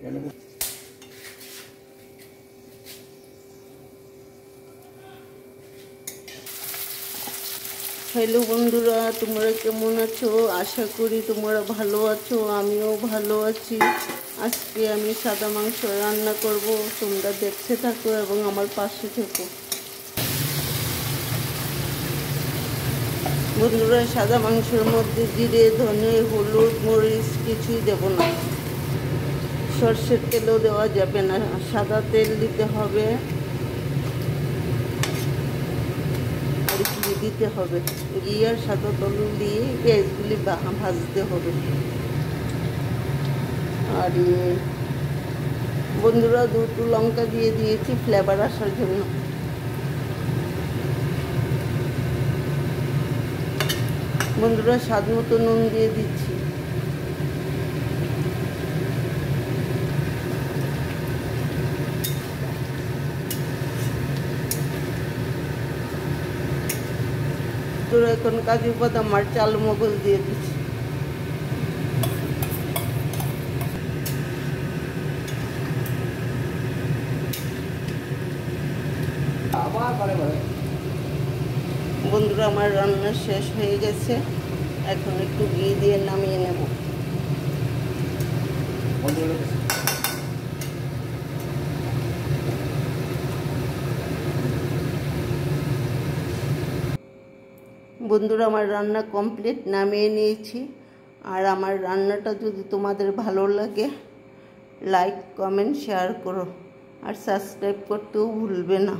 Hello বন্ধুরা, তোমরা কেমন আছো? আশা করি তোমরা ভালো আছো। আমিও ভালো আছি। আজকে আমি সাদা মাংস রান্না করব। তোমরা দেখতে থাকো এবং আমার পাশে থেকো। বন্ধুরা, সাদা মাংসের মধ্যে জিরে, ধনে, হলুদ, মরিচ কিছুই দেব না। সর্ষের তেলও দেওয়া যাবে না, সাদা তেল দিতে হবে। আর ঘি দিতে হবে। ঘি আর সাদা তেল দিয়ে পেঁয়াজগুলি ভাজতে হবে। আর বন্ধুরা, দুটো লঙ্কা দিয়ে দিয়েছি ফ্লেভার আসার জন্য। বন্ধুরা, স্বাদ মতো নুন দিয়ে দিচ্ছি। তোরা এখন কাজু বাদাম আর চাল মগজ দিয়ে দিচ্ছি। বন্ধুরা, আমার রান্না শেষ হয়ে গেছে। এখন একটু ঘি দিয়ে নামিয়ে নেব। বন্ধুরা, আমার রান্না কমপ্লিট, নামিয়ে নিয়েছি। আর আমার রান্নাটা যদি তোমাদের ভালো লাগে, লাইক, কমেন্ট, শেয়ার করো। আর সাবস্ক্রাইব করতেও ভুলবে না।